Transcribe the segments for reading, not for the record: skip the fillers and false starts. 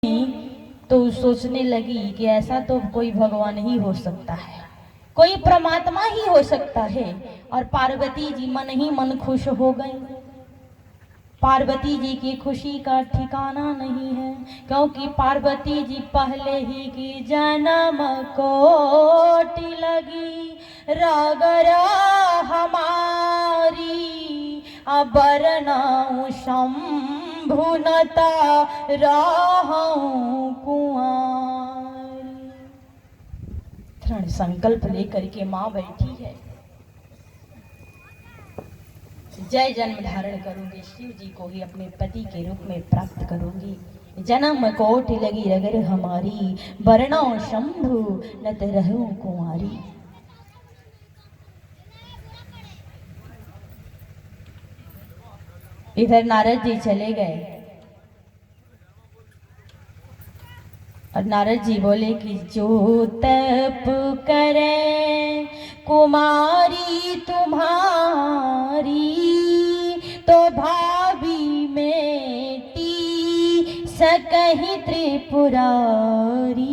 तो सोचने लगी कि ऐसा तो कोई भगवान ही हो सकता है, कोई परमात्मा ही हो सकता है। और पार्वती जी मन ही मन खुश हो गई। पार्वती जी की खुशी का ठिकाना नहीं है, क्योंकि पार्वती जी पहले ही की जन्म कोटि लगी रगरा हमारी अबरनाऊ शंभुनता राहूं कुंवारी। दृढ़ संकल्प लेकर के माँ बैठी है, जय जन्म धारण करूंगी, शिव जी को ही अपने पति के रूप में प्राप्त करूंगी। जन्म कोटि लगी रगर हमारी, बरनौ शंभु नत रहूं कुंवारी। इधर नारद जी चले गए और नारद जी बोले कि जो तप करे कुमारी तुम्हारी, तो भाभी मेटी सकहि त्रिपुरारी।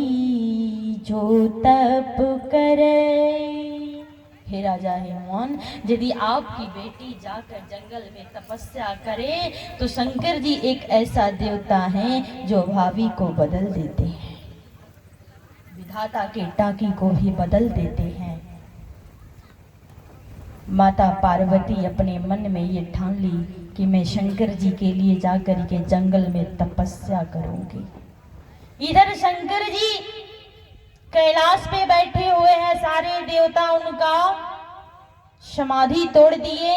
जो तप करे, हे राजा हेमोन, यदि आपकी बेटी जाकर जंगल में तपस्या करे तो शंकर जी एक ऐसा देवता है जो भावी को बदल देते हैं, विधाता के टाकी को भी बदल देते हैं। माता पार्वती अपने मन में ये ठान ली कि मैं शंकर जी के लिए जाकर के जंगल में तपस्या करूंगी। इधर शंकर जी कैलाश पे बैठे हुए हैं, सारे देवता उनका समाधि तोड़ दिए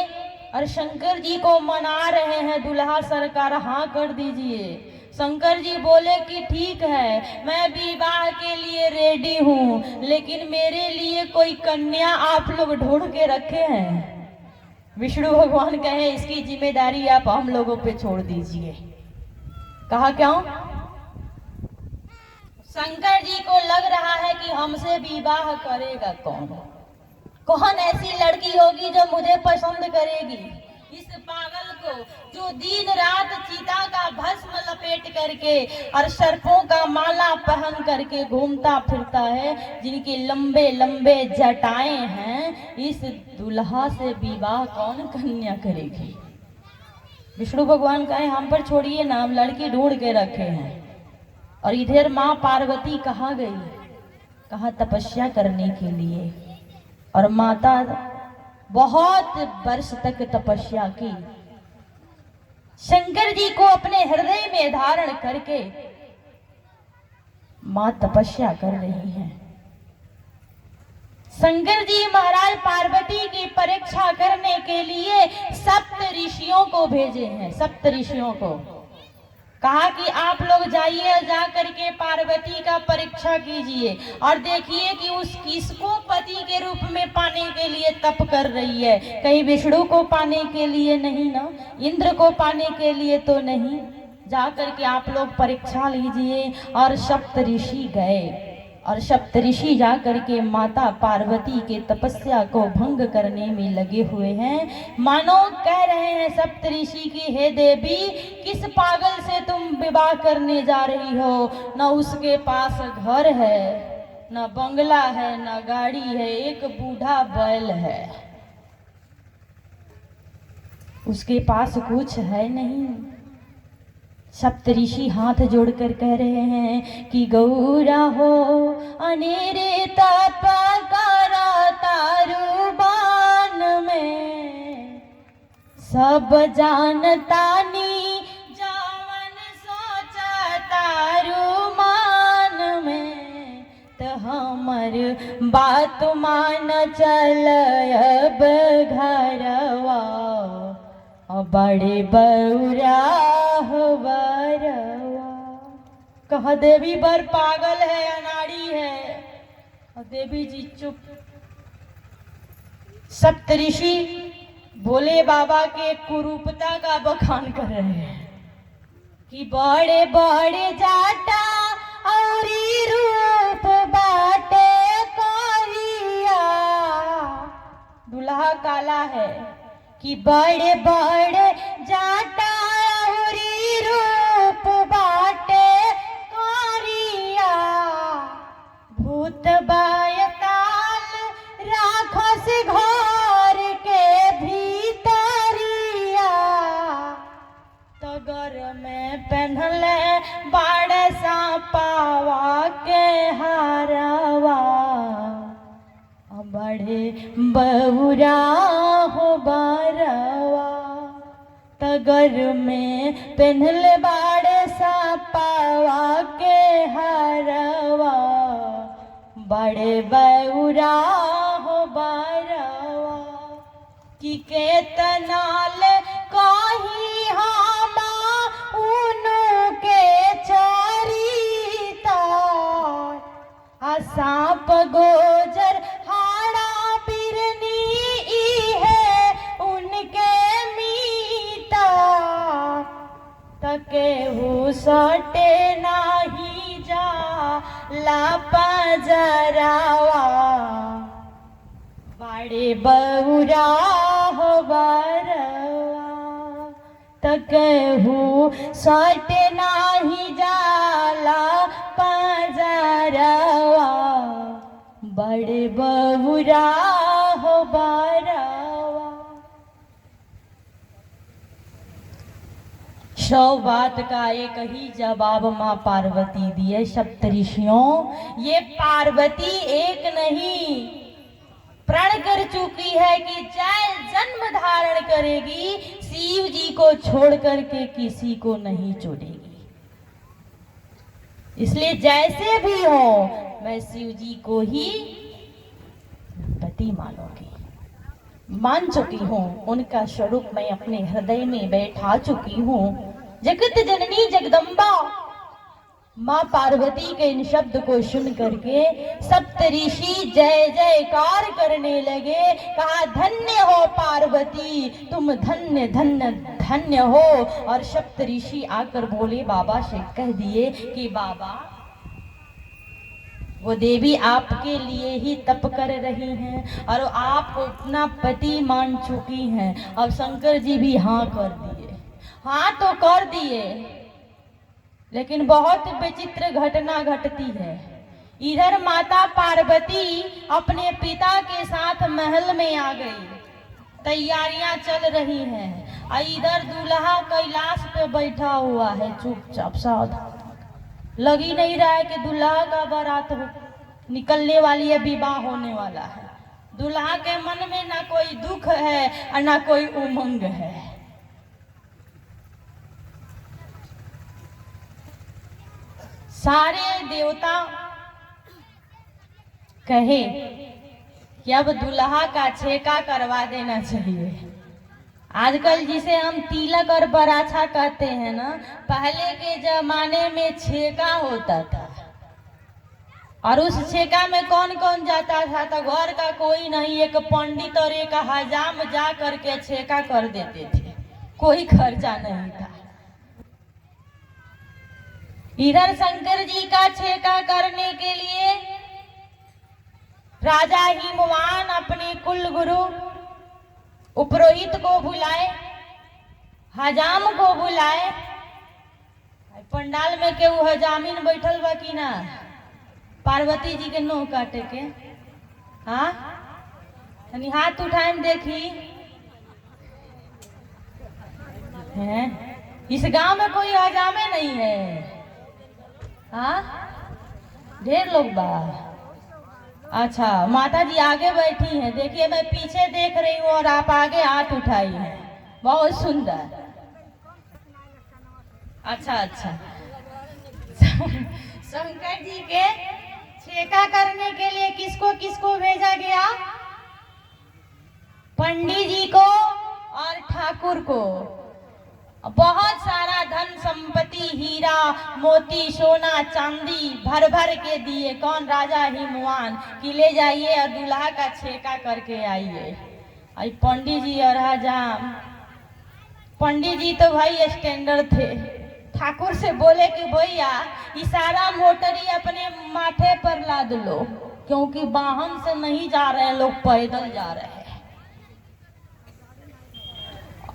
और शंकर जी को मना रहे हैं, दुल्हा सरकार हाँ कर दीजिए। शंकर जी बोले कि ठीक है, मैं विवाह के लिए रेडी हूँ, लेकिन मेरे लिए कोई कन्या आप लोग ढूंढ के रखे हैं। विष्णु भगवान कहे इसकी जिम्मेदारी आप हम लोगों पे छोड़ दीजिए। कहा क्यों? शंकर जी को लग रहा है कि हमसे विवाह करेगा कौन, कौन ऐसी लड़की होगी जो मुझे पसंद करेगी। इस पागल को जो दिन रात चीता का भस्म लपेट करके और सर्पों का माला पहन करके घूमता फिरता है, जिनके लंबे लंबे जटाएं हैं, इस दुल्हा से विवाह कौन कन्या करेगी। विष्णु भगवान कहे हम पर छोड़िए ना, हम लड़की ढूंढ के रखे हैं। और इधर माँ पार्वती कहाँ गई? कहा तपस्या करने के लिए। और माता बहुत वर्ष तक तपस्या की, शंकर जी को अपने हृदय में धारण करके मां तपस्या कर रही हैं। शंकर जी महाराज पार्वती की परीक्षा करने के लिए सप्त ऋषियों को भेजे हैं। सप्त ऋषियों को कहा कि आप लोग जाइए, जा करके पार्वती का परीक्षा कीजिए और देखिए कि उस किसको पति के रूप में पाने के लिए तप कर रही है। कहीं विष्णु को पाने के लिए नहीं ना, इंद्र को पाने के लिए तो नहीं। जा करके आप लोग परीक्षा लीजिए। और सप्त ऋषि गए और सप्तऋषि जा करके माता पार्वती के तपस्या को भंग करने में लगे हुए हैं। मानो कह रहे हैं सप्तऋषि की, हे देवी, किस पागल से तुम विवाह करने जा रही हो? न उसके पास घर है, न बंगला है, न गाड़ी है, एक बूढ़ा बैल है, उसके पास कुछ है नहीं। सप्तऋषि हाथ जोड़कर कह रहे हैं कि गौरा हो अनेरे तप करा तारू बान में, सब जानतानी जावन सोचा तारू मान में, तो हमर बात मान चल अब घरवा, बड़े बौरा बरवा। कहा देवी बर पागल है, अनाड़ी है। और देवी जी चुप। सप्तऋषि भोले बाबा के कुरूपता का बखान कर रहे हैं कि बड़े बड़े जाटा और रूप बाटे करिया। दुल्हा काला है कि बड़े बड़े जाटा और रूप बाटे बहुरा हो बारवा तगर में पेन्हल बाड़े सापावा के हरवा बड़े बहुरा हो बारवा कि केतनाल कही हामा उनु के चरिता सांप गोजर हाड़ा बिरनी है उनके मीता तकेहू सटे नाही जा लापा जरावा बड़े बहुरा हो बारवा तकेहू सटे नाही जाला पाजरवा बड़े बहुरा हो बारवा। सौ बात का एक ही जवाब माँ पार्वती दिए सप्तऋषियों, ये पार्वती एक नहीं प्रण कर चुकी है कि चाहे जन्म धारण करेगी शिव जी को छोड़ करके किसी को नहीं छोड़ेगी। इसलिए जैसे भी हो मैं शिव जी को ही पति मानूंगी, मान चुकी हूँ, उनका स्वरूप मैं अपने हृदय में बैठा चुकी हूँ। जगत जननी जगदम्बा माँ पार्वती के इन शब्द को सुन करके सप्तऋषि जय जयकार करने लगे। कहा धन्य हो पार्वती, तुम धन्य धन्य धन्य हो। और सप्तऋषि आकर बोले बाबा से कह दिए कि बाबा वो देवी आपके लिए ही तप कर रही हैं और आप अपना पति मान चुकी हैं। अब शंकर जी भी हाँ कर दिए, हाँ तो कर दिए, लेकिन बहुत विचित्र घटना घटती है। इधर माता पार्वती अपने पिता के साथ महल में आ गई, तैयारियां चल रही हैं, और इधर दूल्हा कैलाश पे बैठा हुआ है चुपचाप सावधान। लग ही नहीं रहा है कि दूल्हा का बारात निकलने वाली है, विवाह होने वाला है। दूल्हा के मन में ना कोई दुख है और ना कोई उमंग है। सारे देवता कहे कि अब दूल्हा का छेका करवा देना चाहिए। आजकल जिसे हम तिलक और बराछा कहते हैं ना, पहले के जमाने में छेका होता था, और उस छेका में कौन कौन जाता था? तो घर का कोई नहीं, एक पंडित और एक हजाम जा करके छेका कर देते थे, कोई खर्चा नहीं था। इधर शंकर जी का छेका करने के लिए राजा हिमवान अपने कुल गुरु उपरोहित को बुलाए, हजाम को बुलाए। पंडाल में केहू हजामिन बैठल बा कि ना? पार्वती जी के नो काटे के, हाँ यानी हाथ उठाए देखी है। इस गांव में कोई हजामे नहीं है, हाँ ढेर लोग बा। अच्छा माता जी आगे बैठी हैं, देखिए मैं पीछे देख रही हूँ और आप आगे हाथ उठाई हैं, बहुत सुंदर। अच्छा अच्छा शंकर जी के छेका करने के लिए किसको किसको भेजा गया? पंडित जी को और ठाकुर को। बहुत सारा धन संपत्ति, हीरा मोती सोना चांदी भर भर के दिए। कौन? राजा हिमवान कि ले जाइए और दूल्हा का छेका करके आइए। आई पंडित जी और हजाम, पंडित जी तो भाई स्टैंडर्ड थे, ठाकुर से बोले कि भैया इशारा मोटरी अपने माथे पर लाद लो, क्योंकि वाहन से नहीं जा रहे हैं लोग, पैदल जा रहे हैं।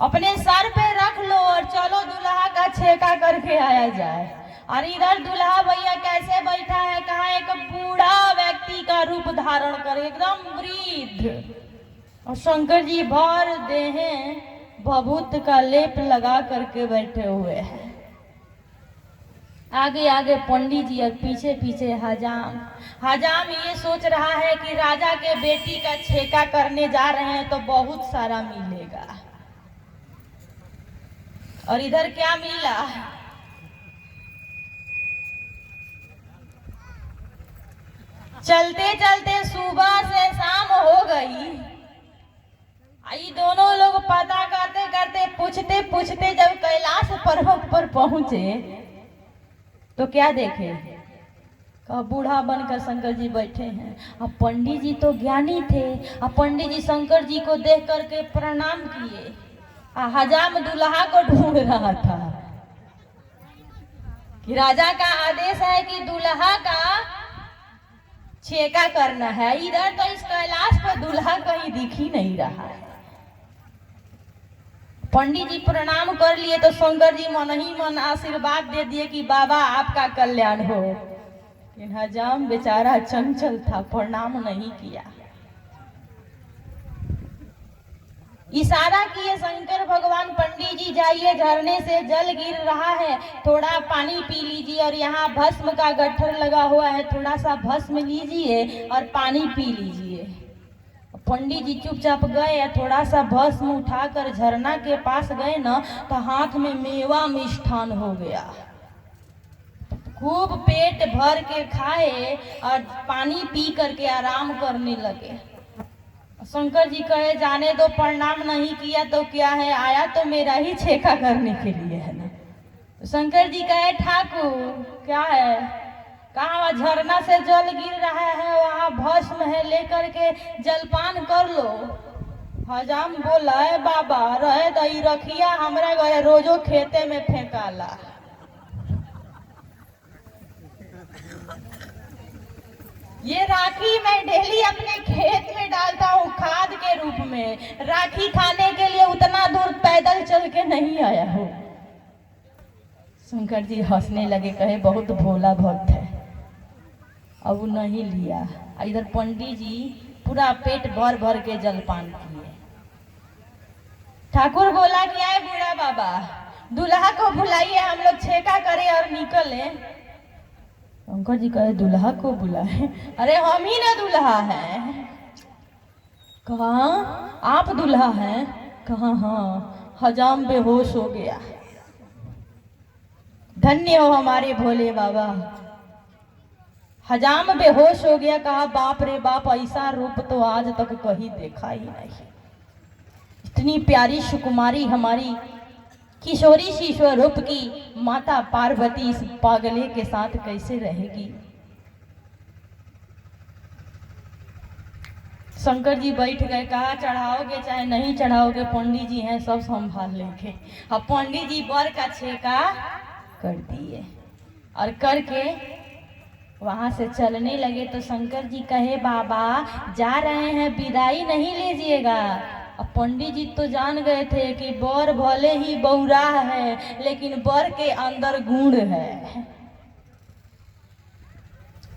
अपने सर पे रख लो और चलो दूल्हा का छेका करके आया जाए। और इधर दूल्हा भैया कैसे बैठा है? कहा एक बूढ़ा व्यक्ति का रूप धारण कर, एकदम वृद्ध, और शंकर जी भर देहे भभूत का लेप लगा करके बैठे हुए हैं। आगे आगे पंडित जी और पीछे पीछे हजाम। हजाम ये सोच रहा है कि राजा के बेटी का छेका करने जा रहे हैं तो बहुत सारा मिलेगा, और इधर क्या मिला? चलते चलते सुबह से शाम हो गई। ये दोनों लोग पता करते करते पूछते पूछते जब कैलाश पर्वत पर पहुंचे तो क्या देखे? बूढ़ा बनकर शंकर जी बैठे हैं। अब पंडित जी तो ज्ञानी थे। अब पंडित जी शंकर जी को देख करके प्रणाम किए। हजाम दूल्हा को ढूंढ रहा था कि राजा का आदेश है कि दूल्हा का छेका करना है। इधर तो इस कैलाश पर दूल्हा कहीं दिख ही नहीं रहा है। पंडित जी प्रणाम कर लिए तो शंकर जी मन ही मन आशीर्वाद दे दिए कि बाबा आपका कल्याण हो। लेकिन हजाम बेचारा चंचल था, प्रणाम नहीं किया। इशारा किए शंकर भगवान, पंडित जी जाइए, झरने से जल गिर रहा है, थोड़ा पानी पी लीजिए, और यहाँ भस्म का गट्ठर लगा हुआ है, थोड़ा सा भस्म लीजिए और पानी पी लीजिए। पंडित जी चुपचाप गए, थोड़ा सा भस्म उठाकर झरना के पास गए ना, तो हाथ में मेवा मिष्ठान हो गया। खूब पेट भर के खाए और पानी पी करके आराम करने लगे। शंकर जी कहे जाने दो, प्रणाम नहीं किया तो क्या है, आया तो मेरा ही छेका करने के लिए है ना। तो शंकर जी कहे ठाकुर क्या है? कहाँ? झरना से जल गिर रहा है, वहाँ भस्म है, लेकर के जलपान कर लो। हजाम बोला है बाबा रहे दही रखिया, हमरा घरे रोजो खेते में फेंकाला। ये राखी मैं डेली अपने खेत में डालता हूँ खाद के रूप में। राखी खाने के लिए उतना दूर पैदल चल के नहीं आया हूँ। शंकर जी हंसने लगे, कहे बहुत भोला भक्त है। अब नहीं लिया। इधर पंडित जी पूरा पेट भर भर के जलपान किए। ठाकुर बोला कि आए बूढ़ा बाबा, दूल्हा को बुलाइए, हम लोग छेका करें और निकले। शंकर जी कहे दूल्हा को बुलाए? अरे हम ही ना दूल्हा है। कहा आप दूल्हा हैं? कहा हाँ। हजाम बेहोश हो गया। धन्य हो हमारे भोले बाबा। हजाम बेहोश हो गया। कहा बाप रे बाप, ऐसा रूप तो आज तक कहीं देखा ही नहीं। इतनी प्यारी सुकुमारी हमारी किशोरी सी स्वरूप की माता पार्वती इस पागले के साथ कैसे रहेगी? शंकर जी बैठ गए। कहा चढ़ाओगे चाहे नहीं चढ़ाओगे, पंडित जी हैं सब संभाल लेंगे। अब पंडित जी बर का छेका कर दिए और करके वहां से चलने लगे। तो शंकर जी कहे बाबा जा रहे हैं, विदाई नहीं लीजिएगा। अब पंडित जी तो जान गए थे कि बर भले ही बौरा है, लेकिन बर के अंदर गुण है।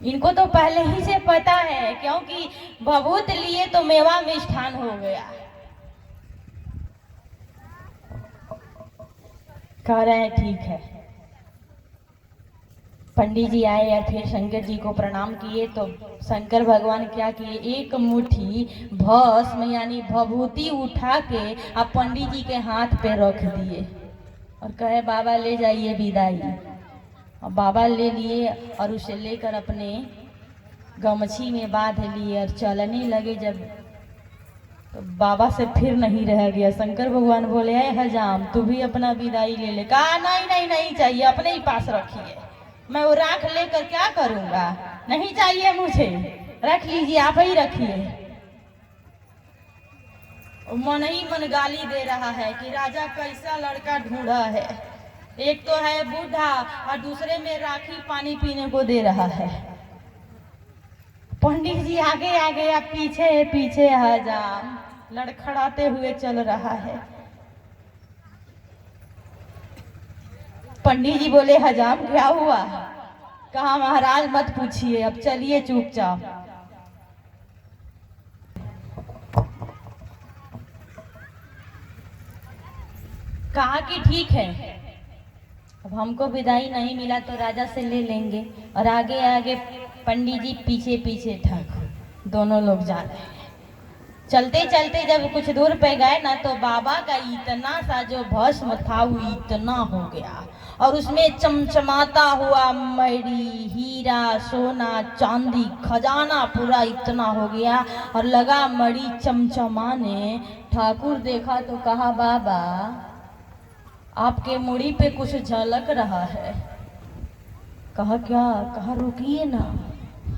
इनको तो पहले ही से पता है, क्योंकि भभूत लिए तो मेवा मिष्ठान हो गया। कह रहे हैं ठीक है। पंडित जी आए और फिर शंकर जी को प्रणाम किए। तो शंकर भगवान क्या किए, एक मुट्ठी भस्म यानी भभूति उठा के अब पंडित जी के हाथ पे रख दिए और कहे बाबा ले जाइए विदाई। अब बाबा ले लिए और उसे लेकर अपने गमछी में बांध लिए और चलने लगे। जब तो बाबा से फिर नहीं रह गया। शंकर भगवान बोले है हजाम तू भी अपना विदाई ले ले। कहा नहीं नहीं नहीं चाहिए, अपने ही पास रखिए, मैं वो राख लेकर क्या करूंगा, नहीं चाहिए मुझे, रख लीजिए, आप ही रखिए। मन ही मन गाली दे रहा है कि राजा कैसा लड़का ढूंढा है, एक तो है बूढ़ा और दूसरे में राखी पानी पीने को दे रहा है। पंडित जी आगे आगे या पीछे पीछे हजाम लड़खड़ाते हुए चल रहा है। पंडित जी बोले हजाम क्या हुआ? कहा महाराज मत पूछिए, अब चलिए चुपचाप। कहा कि ठीक है, अब हमको विदाई नहीं मिला तो राजा से ले लेंगे, और आगे आगे पंडित जी पीछे पीछे ठाकुर, दोनों लोग जा रहे हैं। चलते चलते जब कुछ दूर पे गए ना, तो बाबा का इतना सा जो भस्म था वो इतना हो गया, और उसमें चमचमाता हुआ मणि, हीरा, सोना, चांदी, खजाना पूरा इतना हो गया, और लगा मणि चमचमाने। ठाकुर देखा तो कहा, बाबा आपके मुड़ी पे कुछ झलक रहा है। कहा क्या? कहा रुकिए ना,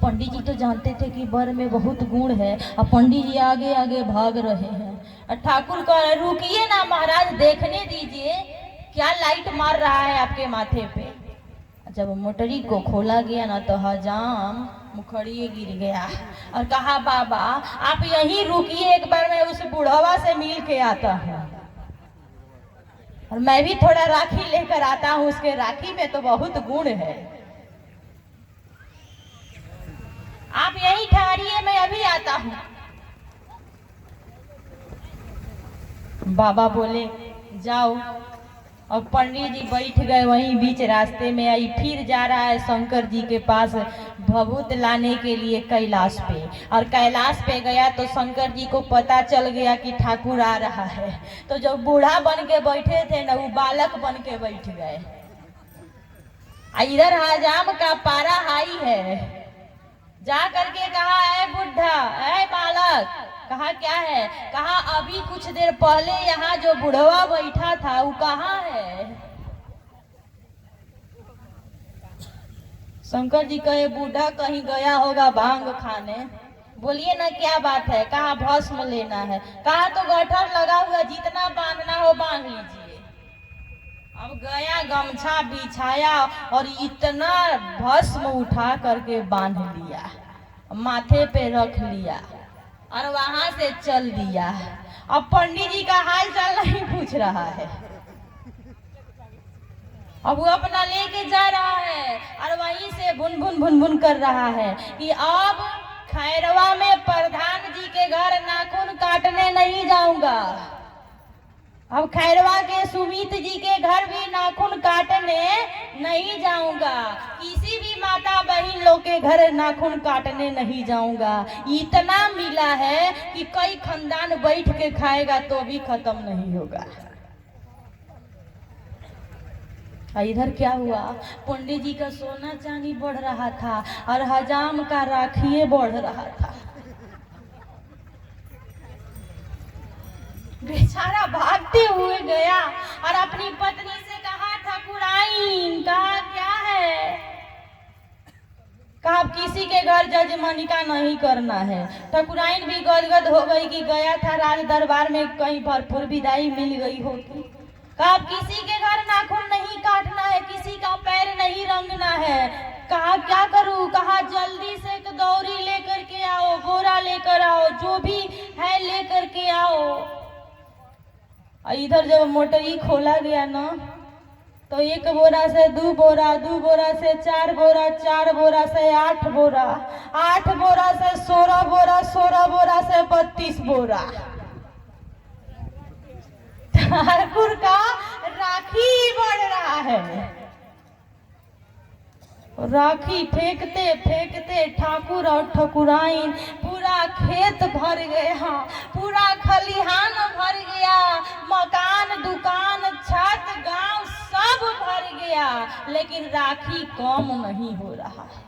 पंडित जी तो जानते थे कि वर में बहुत गुण है, और पंडित जी आगे आगे भाग रहे हैं। और ठाकुर कह रहे रुकिए ना महाराज, देखने दीजिए क्या लाइट मार रहा है आपके माथे पे। जब मोटरी को खोला गया ना, तो हजाम मुखड़िए गिर गया, और कहा बाबा आप यहीं रुकिए, एक बार मैं उस बुढ़वा से मिल के आता हूँ, और मैं भी थोड़ा राखी लेकर आता हूँ, उसके राखी में तो बहुत गुण है। आप यहीं ठहरिए, मैं अभी आता हूँ। बाबा बोले जाओ। और पंडित जी बैठ गए वहीं बीच रास्ते में। आई फिर जा रहा है शंकर जी के पास भभूत लाने के लिए कैलाश पे, और कैलाश पे गया तो शंकर जी को पता चल गया कि ठाकुर आ रहा है। तो जो बूढ़ा बन के बैठे थे ना, वो बालक बन के बैठ गए। इधर हजाम का पारा हाई है, जा करके कहा है बुढ़ा, है बालक। कहा क्या है? कहा अभी कुछ देर पहले यहाँ जो बुढ़वा बैठा था वो कहाँ है? शंकर जी कहे बूढ़ा कहीं गया होगा भांग खाने। बोलिए ना क्या बात है? कहा भस्म लेना है। कहा तो गठर लगा हुआ, जितना बांधना हो बांध लीजिए। अब गया, गमछा बिछाया और इतना भस्म उठा करके बांध लिया, माथे पे रख लिया और वहां से चल दिया। अब पंडित जी का हाल चाल नहीं पूछ रहा है, अब वो अपना लेके जा रहा है और वहीं से बुन बुन बुन बुन कर रहा है कि अब खैरवा में प्रधान जी के घर नाखून काटने नहीं जाऊंगा, अब खैरवा के सुमित जी के घर भी नाखून काटने नहीं जाऊंगा, किसी भी माता बहन लोग के घर नाखून काटने नहीं जाऊंगा। इतना मिला है कि कई खानदान बैठ के खाएगा तो भी खत्म नहीं होगा। इधर क्या हुआ? पंडित जी का सोना चांदी बढ़ रहा था और हजाम का राखिए बढ़ रहा था। बेचारा भागते हुए गया और अपनी पत्नी से कहा ठाकुराइन, कहा क्या है? कहा किसी के घर जजमानिका नहीं करना है। ठाकुराइन भी गदगद हो गई कि गया था राज दरबार में, कहीं भरपूर विदाई मिल गई होगी। कहा किसी के घर नाखून नहीं काटना है, किसी का पैर नहीं रंगना है। कहा क्या करूं? कहा जल्दी से एक दौरी लेकर के आओ, बोरा लेकर आओ, जो भी है लेकर के आओ। इधर जब मोटरी खोला गया ना, तो 1 बोरा से 2 बोरा, 2 बोरा से 4 बोरा, 4 बोरा से 8 बोरा, 8 बोरा से 16 बोरा, 16 बोरा से 32 बोरा ठाकुर का राखी बढ़ रहा है। राखी फेंकते फेंकते ठाकुर और ठाकुराइन पूरा खेत भर गया, पूरा खलिहान भर गया, मकान दुकान छत गांव सब भर गया, लेकिन राखी कम नहीं हो रहा है।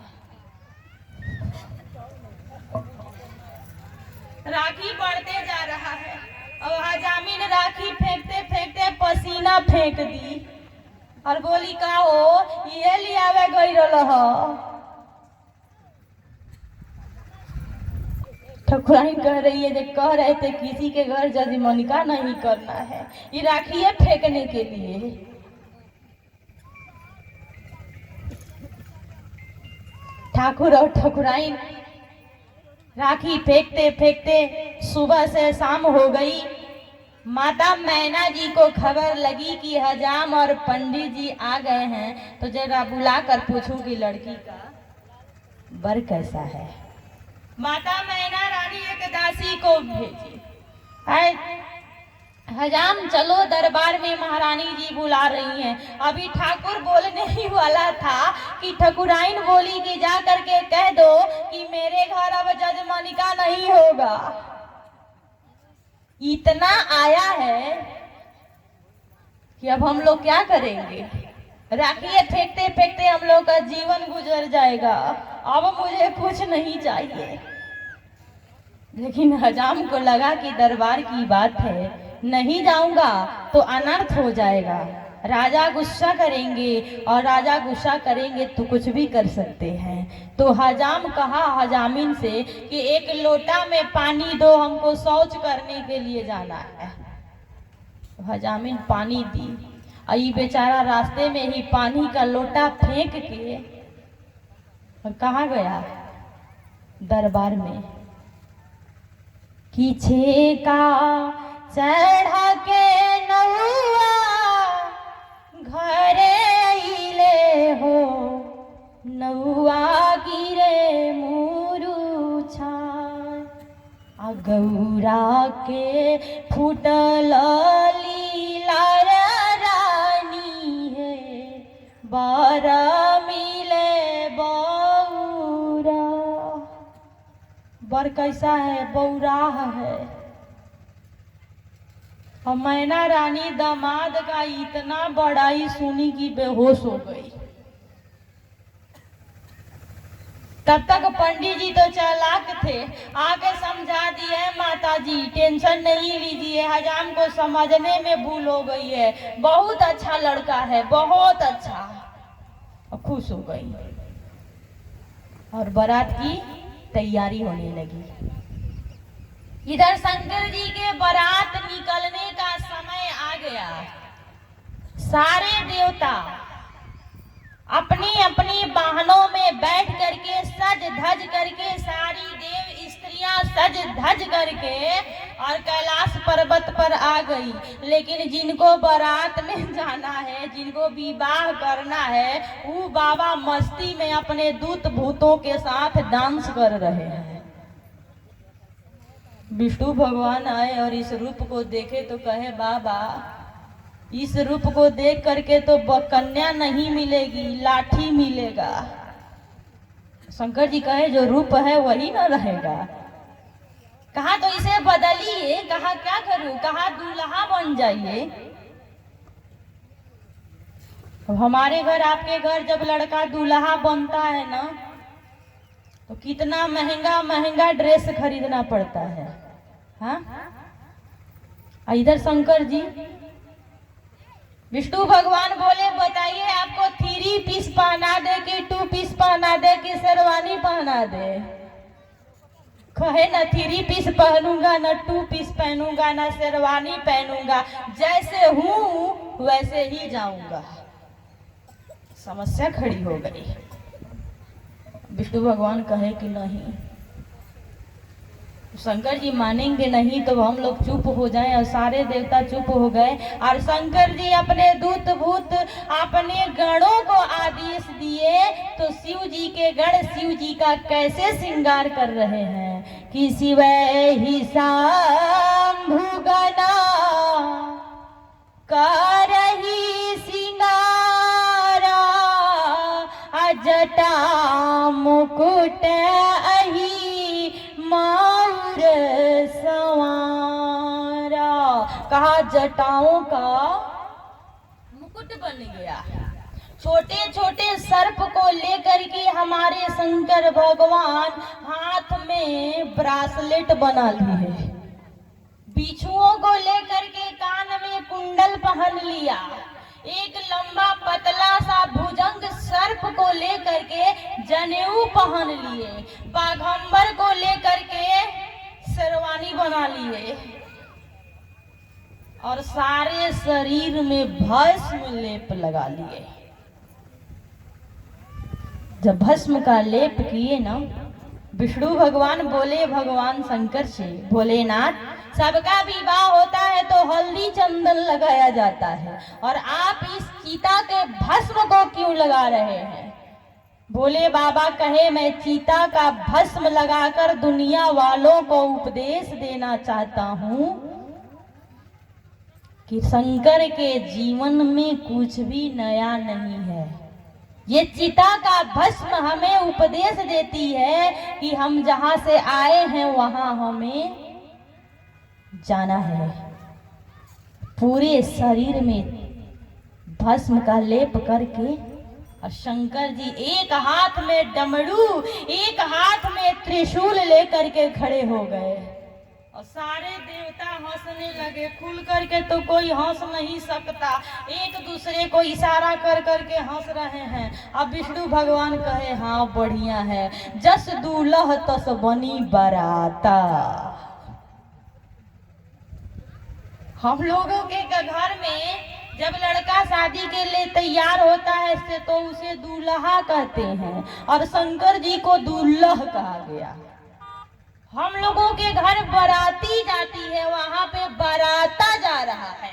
राखी बढ़ते जा रहा है और हजामी ने राखी फेंकते फेंकते पसीना फेंक दी और बोली का हो ये लियावे गई रहा। ठाकुराइन कह रही है, कह रहे थे किसी के घर जजमानिका नहीं करना है, ये राखिए फेंकने के लिए। ठाकुर और ठाकुराइन राखी फेंकते फेंकते सुबह से शाम हो गई। माता मैना जी को खबर लगी कि हजाम और पंडित जी आ गए हैं, तो जरा बुला कर पूछूं कि लड़की का बर कैसा है। माता मैना रानी एक दासी को भेजी, हजाम चलो दरबार में, महारानी जी बुला रही हैं। अभी ठाकुर बोलने ही वाला था कि ठकुराइन बोली कि जा करके कह दो कि मेरे घर अब जजमनिका नहीं होगा। इतना आया है कि अब हम लोग क्या करेंगे। राखिए फेंकते फेंकते हम लोग का जीवन गुजर जाएगा। अब मुझे कुछ नहीं चाहिए। लेकिन हजाम को लगा कि दरबार की बात है, नहीं जाऊंगा तो अनर्थ हो जाएगा, राजा गुस्सा करेंगे, और राजा गुस्सा करेंगे तो कुछ भी कर सकते हैं। तो हजाम कहा हजामिन से कि एक लोटा में पानी दो, हमको शौच करने के लिए जाना है। तो हजामिन पानी दी। आई बेचारा रास्ते में ही पानी का लोटा फेंक के और कहाँ गया, दरबार में। पीछे का चढ़ा के नौआ घरे ले हो, नौआ गिरे मुरुछा, गौरा के फूटल लीला रानी है, बर मिले बौरा। बर कैसा है, बौरा है। और मैना रानी दामाद का इतना बड़ाई सुनी कि बेहोश हो गई। तब तक पंडित जी तो चालाक थे, आके समझा दिए माता जी टेंशन नहीं लीजिए, हजाम को समझने में भूल हो गई है, बहुत अच्छा लड़का है, बहुत अच्छा। और खुश हो गई और बारात की तैयारी होने लगी। इधर शंकर जी के बारात निकलने का समय आ गया। सारे देवता अपनी अपनी वाहनों में बैठ करके सज धज करके, सारी देव स्त्रियां सज धज करके और कैलाश पर्वत पर आ गई। लेकिन जिनको बारात में जाना है, जिनको विवाह करना है, वो बाबा मस्ती में अपने दूत भूतों के साथ डांस कर रहे हैं। विष्णु भगवान आए और इस रूप को देखे तो कहे बाबा इस रूप को देख करके तो कन्या नहीं मिलेगी, लाठी मिलेगा। शंकर जी कहे जो रूप है वही ना रहेगा। कहा तो इसे बदलिए, कहा क्या करूं, कहा दूल्हा बन जाइए। तो हमारे घर आपके घर जब लड़का दूल्हा बनता है ना, तो कितना महंगा महंगा ड्रेस खरीदना पड़ता है। हाँ, इधर शंकर जी विष्णु भगवान बोले बताइए आपको 3 पीस पहना दे कि 2 पीस पहना दे कि शेरवानी पहना दे। कहे ना 3 पीस पहनूंगा, ना 2 पीस पहनूंगा, ना शेरवानी पहनूंगा, जैसे हूं वैसे ही जाऊंगा। समस्या खड़ी हो गई। विष्णु भगवान कहे कि नहीं, शंकर जी मानेंगे नहीं तो हम लोग चुप हो जाएं। और सारे देवता चुप हो गए और शंकर जी अपने दूत भूत अपने गणों को आदेश दिए। तो शिव जी के गण शिव जी का कैसे श्रृंगार कर रहे हैं कि शिव ही शंभु गणा करहि श्रृंगारा, जटा मुकुट अहि माउर संवारा। कहा जटाओं का मुकुट बन गया। छोटे छोटे सर्प को लेकर के हमारे शंकर भगवान हाथ में ब्रासलेट बना लिए। बिच्छुओं को लेकर के कान में कुंडल पहन लिया। एक लंबा पतला सा भुजंग सर्प को लेकर के जनेऊ पहन लिए। बाघंबर को लेकर के शेरवानी बना लिए और सारे शरीर में भस्म लेप लगा लिए। जब भस्म का लेप किए ना, विष्णु भगवान बोले भगवान शंकर से, भोलेनाथ सबका विवाह होता है तो हल्दी चंदन लगाया जाता है, और आप इस चीता के भस्म को क्यों लगा रहे हैं? भोले बाबा कहे मैं चीता का भस्म लगाकर दुनिया वालों को उपदेश देना चाहता हूँ कि शंकर के जीवन में कुछ भी नया नहीं है। ये चिता का भस्म हमें उपदेश देती है कि हम जहां से आए हैं वहां हमें जाना है। पूरे शरीर में भस्म का लेप करके और शंकर जी एक हाथ में डमरू एक हाथ में त्रिशूल लेकर के खड़े हो गए और सारे देवता हंसने लगे। खुल करके तो कोई हंस नहीं सकता, एक दूसरे को इशारा कर करके हंस रहे हैं। अब विष्णु भगवान कहे हाँ बढ़िया है, जस दूल्हा तस बनी बराता। हम लोगों के घर में जब लड़का शादी के लिए तैयार होता है से तो उसे दूल्हा कहते हैं और शंकर जी को दूल्हा कहा गया। हम लोगों के घर बाराती जाती है, वहां पे बाराता जा रहा है,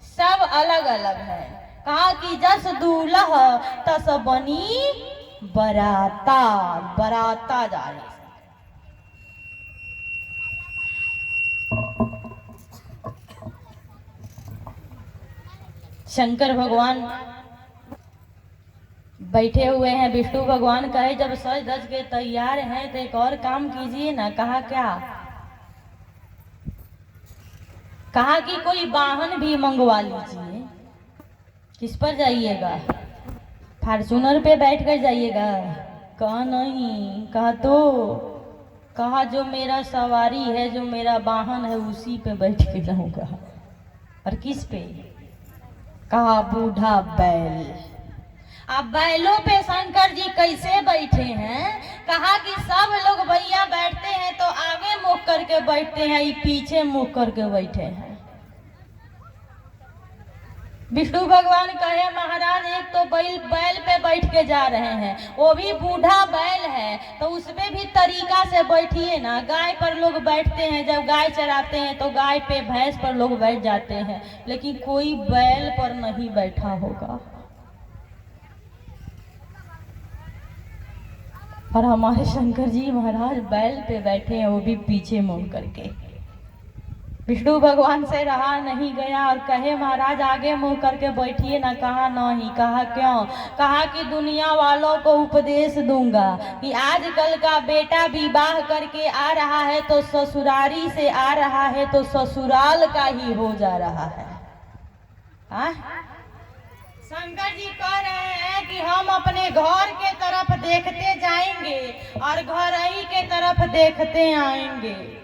सब अलग अलग है। कहा कि जस दूल्हा तस बनी बराता, बराता जा रही है। शंकर भगवान बैठे हुए हैं। विष्णु भगवान कहे जब सज धज के तैयार हैं तो एक और काम कीजिए ना। कहा क्या? कहा कि कोई वाहन भी मंगवा लीजिए। किस पर जाइएगा? फॉर्च्यूनर पे बैठ कर जाइएगा? कहा नहीं। कहा तो? कहा जो मेरा सवारी है, जो मेरा वाहन है उसी पे बैठ के जाऊंगा। और किस पे? कहा बूढ़ा बैल। अब बैलों पे शंकर जी कैसे बैठे हैं? कहा कि सब लोग भैया बैठते हैं तो आगे मुख करके बैठते हैं, ये पीछे मुख करके बैठे हैं। विष्णु भगवान कहे महाराज एक तो बैल पे बैठ के जा रहे हैं, वो भी बूढ़ा बैल है, तो उसमें भी तरीका से बैठिए ना। गाय पर लोग बैठते हैं, जब गाय चराते हैं तो गाय पे भैंस पर लोग बैठ जाते हैं, लेकिन कोई बैल पर नहीं बैठा होगा। और हमारे शंकर जी महाराज बैल पे बैठे हैं, वो भी पीछे मुड़ करके। विष्णु भगवान से रहा नहीं गया और कहे महाराज आगे मुंह करके बैठिए ना। कहा नहीं। कहा क्यों? कहा कि दुनिया वालों को उपदेश दूंगा कि आजकल का बेटा विवाह करके आ रहा है तो ससुरारी से आ रहा है तो ससुराल का ही हो जा रहा है। शंकर जी कह रहे हैं कि हम अपने घर के तरफ देखते जाएंगे और घर ही के तरफ देखते आएंगे।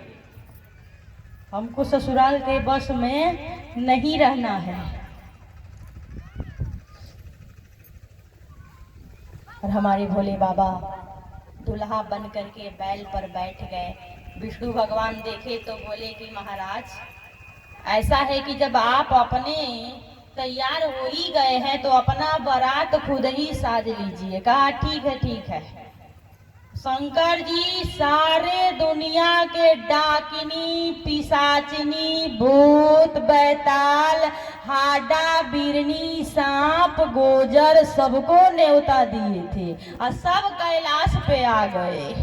हमको ससुराल के बस में नहीं रहना है। और हमारे भोले बाबा दूल्हा बन करके बैल पर बैठ गए। विष्णु भगवान देखे तो बोले कि महाराज ऐसा है कि जब आप अपने तैयार हो ही गए हैं तो अपना बारात खुद ही साज लीजिए। कहा ठीक है ठीक है। शंकर जी सारे दुनिया के डाकिनी, पिशाचिनी, भूत, बैताल, हाडा, बिरनी, सांप, गोजर सबको न्योता दिए थे और सब कैलाश पे आ गए।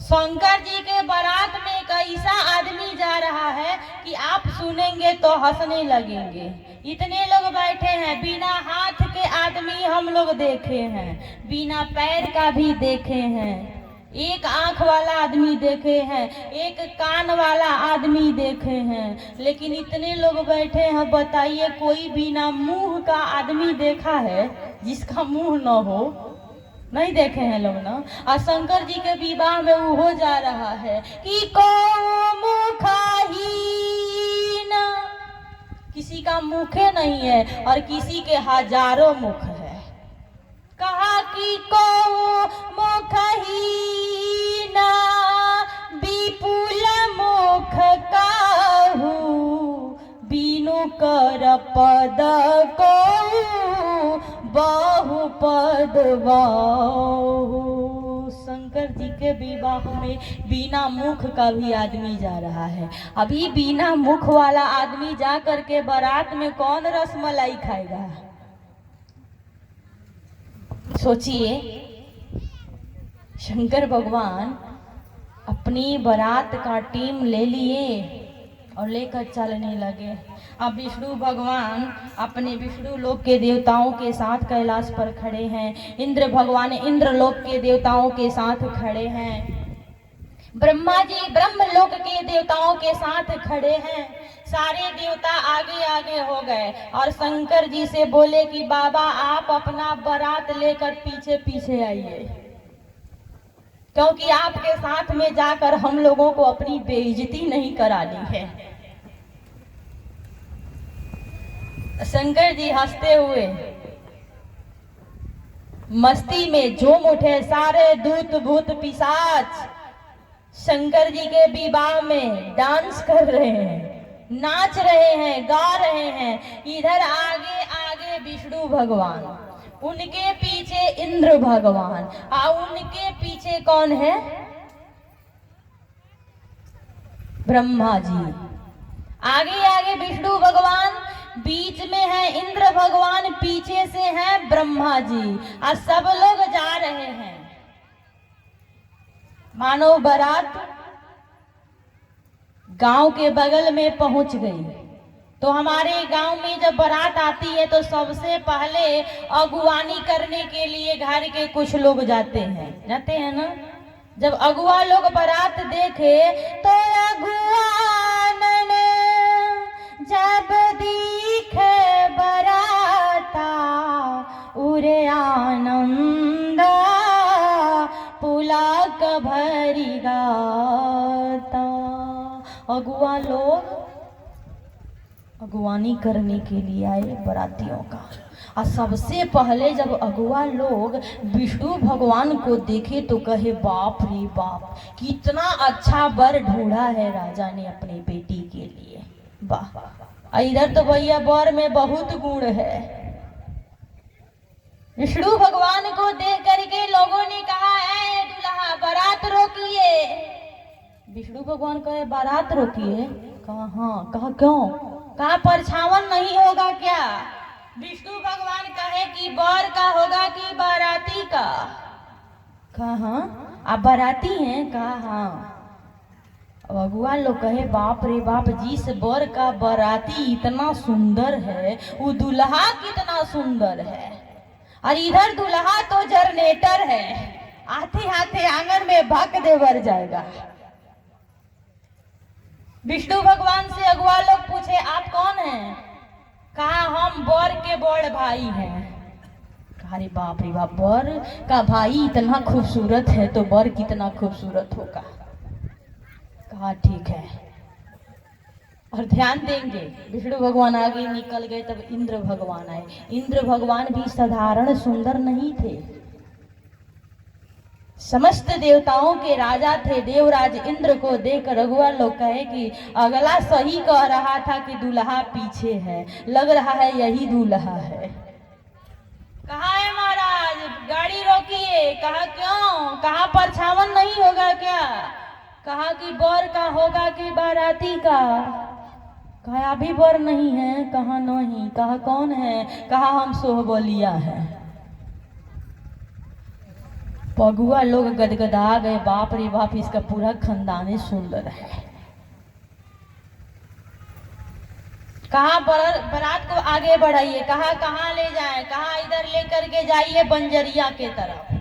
शंकर जी के बारात में एक ऐसा आदमी जा रहा है कि आप सुनेंगे तो हंसने लगेंगे। इतने लोग बैठे हैं, बिना हाथ के आदमी हम लोग देखे हैं, बिना पैर का भी देखे हैं, एक आंख वाला आदमी देखे हैं, एक कान वाला आदमी देखे हैं, लेकिन इतने लोग बैठे हैं। बताइए कोई बिना मुंह का आदमी देखा है? जिसका मुंह न हो? नहीं देखे हैं लोग ना। और शंकर जी के विवाह में वो हो जा रहा है कि को मुखहीन, किसी का मुखे नहीं है और किसी के हजारों मुख है। कहा कि को मुखहीन विपुल मुख काहू, बीनु कर पद को बहु पद बाहु। शंकर जी के विवाह में बिना मुख का भी आदमी जा रहा है। अभी बिना मुख वाला आदमी जा करके बारात में कौन रसमलाई खाएगा? सोचिए। शंकर भगवान अपनी बारात का टीम ले लिए और लेकर चलने लगे। अब विष्णु भगवान अपने विष्णु लोक के देवताओं के साथ कैलाश पर खड़े हैं, इंद्र भगवान इंद्र लोक के देवताओं के साथ खड़े हैं, ब्रह्मा जी ब्रह्मलोक के देवताओं के साथ खड़े हैं। सारे देवता आगे आगे हो गए और शंकर जी से बोले कि बाबा आप अपना बारात लेकर पीछे पीछे आइए, क्योंकि आपके साथ में जाकर हम लोगों को अपनी बेइज्जती नहीं करानी है। शंकर जी हंसते हुए मस्ती में झूम उठे। सारे दूत भूत पिशाच शंकर जी के विवाह में डांस कर रहे हैं, नाच रहे हैं, गा रहे हैं। इधर आगे आगे विष्णु भगवान, उनके पीछे इंद्र भगवान और उनके पीछे कौन है? ब्रह्मा जी। आगे आगे विष्णु भगवान, बीच में है इंद्र भगवान, पीछे से है ब्रह्मा जी और सब लोग जा रहे हैं। मानो बारात गांव के बगल में पहुंच गई। तो हमारे गांव में जब बारात आती है तो सबसे पहले अगुवानी करने के लिए घर के कुछ लोग जाते हैं ना। जब अगुआ लोग बारात देखे तो अगुआन जब दिखे बाराता उरे आनंदा पुलाक भरी गाता। अगुआ लोग अगुवानी करने के लिए आए बरातियों का, और सबसे पहले जब अगुआ लोग विष्णु भगवान को देखे तो कहे बाप रे बाप, कितना अच्छा वर ढूंढा है राजा ने अपनी बेटी के लिए। वाह, इधर तो भैया वर में बहुत गुण है। विष्णु भगवान को देख करके लोगों ने कहा ऐ दुल्हा बारात रोकिए। विष्णु भगवान कहे बारात रोकिए? कहा हाँ। कहा क्यों? कहा परछावन नहीं होगा क्या? विष्णु भगवान कहे कि बर का होगा कि बाराती का? कहा हाँ। आप बाराती हैं? कहा हाँ। भगवान लोग कहे बाप रे बाप, जिस बर का बाराती इतना सुंदर है वो दुल्हा कितना सुंदर है, और इधर दुल्हा तो जनरेटर है, आते आते आंगन में भक दे भर जाएगा। विष्णु भगवान से अगुआ लोग पूछे आप कौन हैं? कहा हम बर के बड़ भाई हैं। कहा अरे बाप रे बाप, बर का भाई इतना खूबसूरत है तो बर कितना खूबसूरत होगा। कहा ठीक है, और ध्यान देंगे। विष्णु भगवान आगे निकल गए, तब इंद्र भगवान आए। इंद्र भगवान भी साधारण सुंदर नहीं थे, समस्त देवताओं के राजा थे। देवराज इंद्र को देख रघुआ लोग कहे कि अगला सही कह रहा था कि दूल्हा पीछे है, लग रहा है यही दूल्हा है। कहा है महाराज गाड़ी रोकिए। कहा क्यों? कहा परछावन नहीं होगा क्या? कहा कि बर का होगा कि बाराती का? कहा अभी बर नहीं है। कहा नहीं। कहा कौन है? कहा हम सोहबलिया है। पगुआ लोग गदगदा गए, बाप रे बाप, इसका पूरा खानदान सुंदर है। कहा बारात को आगे बढ़ाइए। कहा कहाँ ले जाएं? कहा इधर लेकर के जाइए बंजरिया के तरफ।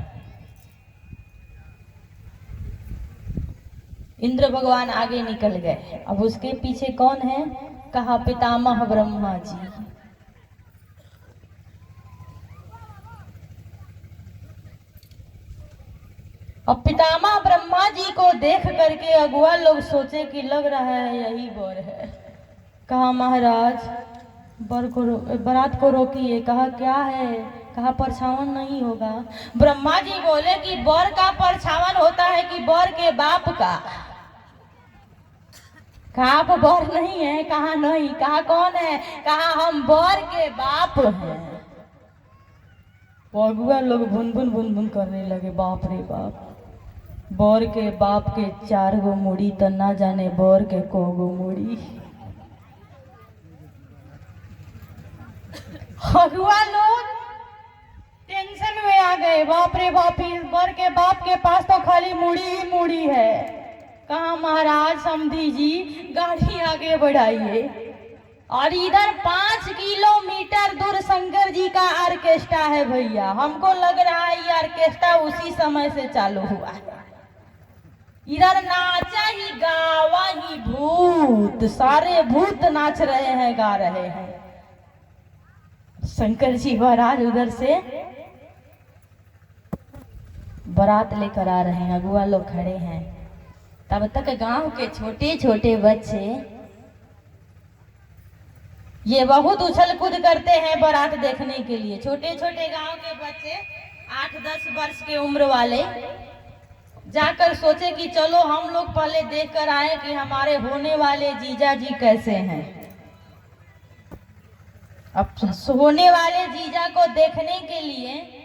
इंद्र भगवान आगे निकल गए। अब उसके पीछे कौन है? कहा पितामह ब्रह्मा जी। अब पितामह ब्रह्मा जी को देख करके अगुआ लोग सोचे कि लग रहा है यही बर है। कहा महाराज बारात को रोकिए। कहा क्या है? कहा परछावन नहीं होगा। ब्रह्मा जी बोले कि बर का परछावन होता है कि बर के बाप का? कहा आप बर नहीं है? कहा नहीं। कहा कौन है? कहा हम बर के बाप हैं। अगुआ लोग बुन बुन बुन बुन करने लगे, बाप रे बाप, बर के बाप के 4 गो मुड़ी तो ना जाने बर के को गो मुड़ी। अगुआ लोग टेंशन में आ गए, बाप रे बाप, इस बर के बाप के पास तो खाली मुड़ी ही मुड़ी है। कहा महाराज समधी जी गाड़ी आगे बढ़ाइए। और इधर 5 किलोमीटर दूर शंकर जी का ऑर्केस्ट्रा है भैया। हमको लग रहा है ये ऑर्केस्ट्रा उसी समय से चालू हुआ है। इधर नाचा ही गावा ही भूत, सारे भूत नाच रहे हैं, गा रहे हैं। शंकर जी महाराज उधर से बारात लेकर आ रहे हैं, अगुआ लोग खड़े हैं। तब तक गांव के छोटे छोटे बच्चे ये बहुत उछल कूद करते हैं बारात देखने के लिए। छोटे छोटे गांव के बच्चे 8-10 वर्ष के उम्र वाले जाकर सोचे कि चलो हम लोग पहले देख कर आए कि हमारे होने वाले जीजा जी कैसे हैं। अब होने वाले जीजा को देखने के लिए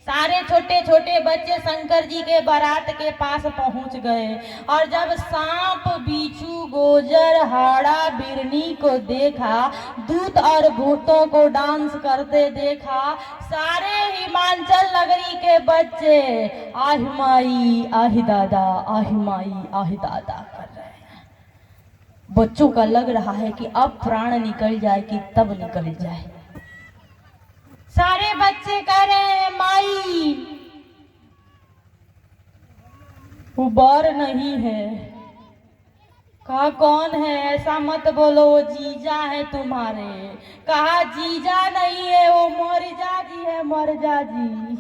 सारे छोटे छोटे बच्चे शंकर जी के बारात के पास पहुंच गए। और जब सांप बिच्छू गोजर हाड़ा बिरनी को देखा, दूत और भूतों को डांस करते देखा, सारे हिमाचल नगरी के बच्चे आहि माई आहि दादा आहि माई आहि दादा कर रहे हैं। बच्चों का लग रहा है कि अब प्राण निकल जाए कि तब निकल जाए। सारे बच्चे कह रहे हैं माई वो बार नहीं है। कहा कौन है, ऐसा मत बोलो, वो जीजा है तुम्हारे। कहा जीजा नहीं है, वो मरजा जी है, मरजा जी।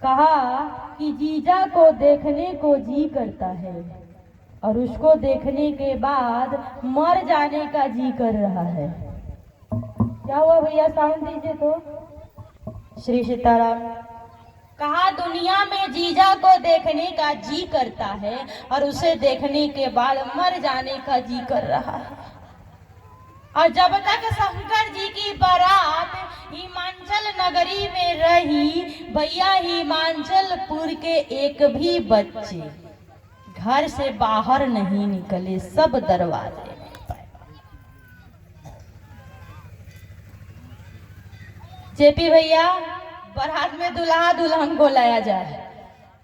कहा कि जीजा को देखने को जी करता है और उसको देखने के बाद मर जाने का जी कर रहा है। क्या हुआ भैया, साउंड दीजिए तो। श्री सीताराम। कहा दुनिया में जीजा को देखने का जी करता है और उसे देखने के बाद मर जाने का जी कर रहा है। और जब तक शंकर जी की बारात हिमाचल नगरी में रही भैया, हिमाचलपुर के एक भी बच्चे घर से बाहर नहीं निकले, सब दरवाजे। जेपी भैया बारात में दुल्हा दुल्हन को लाया जाए।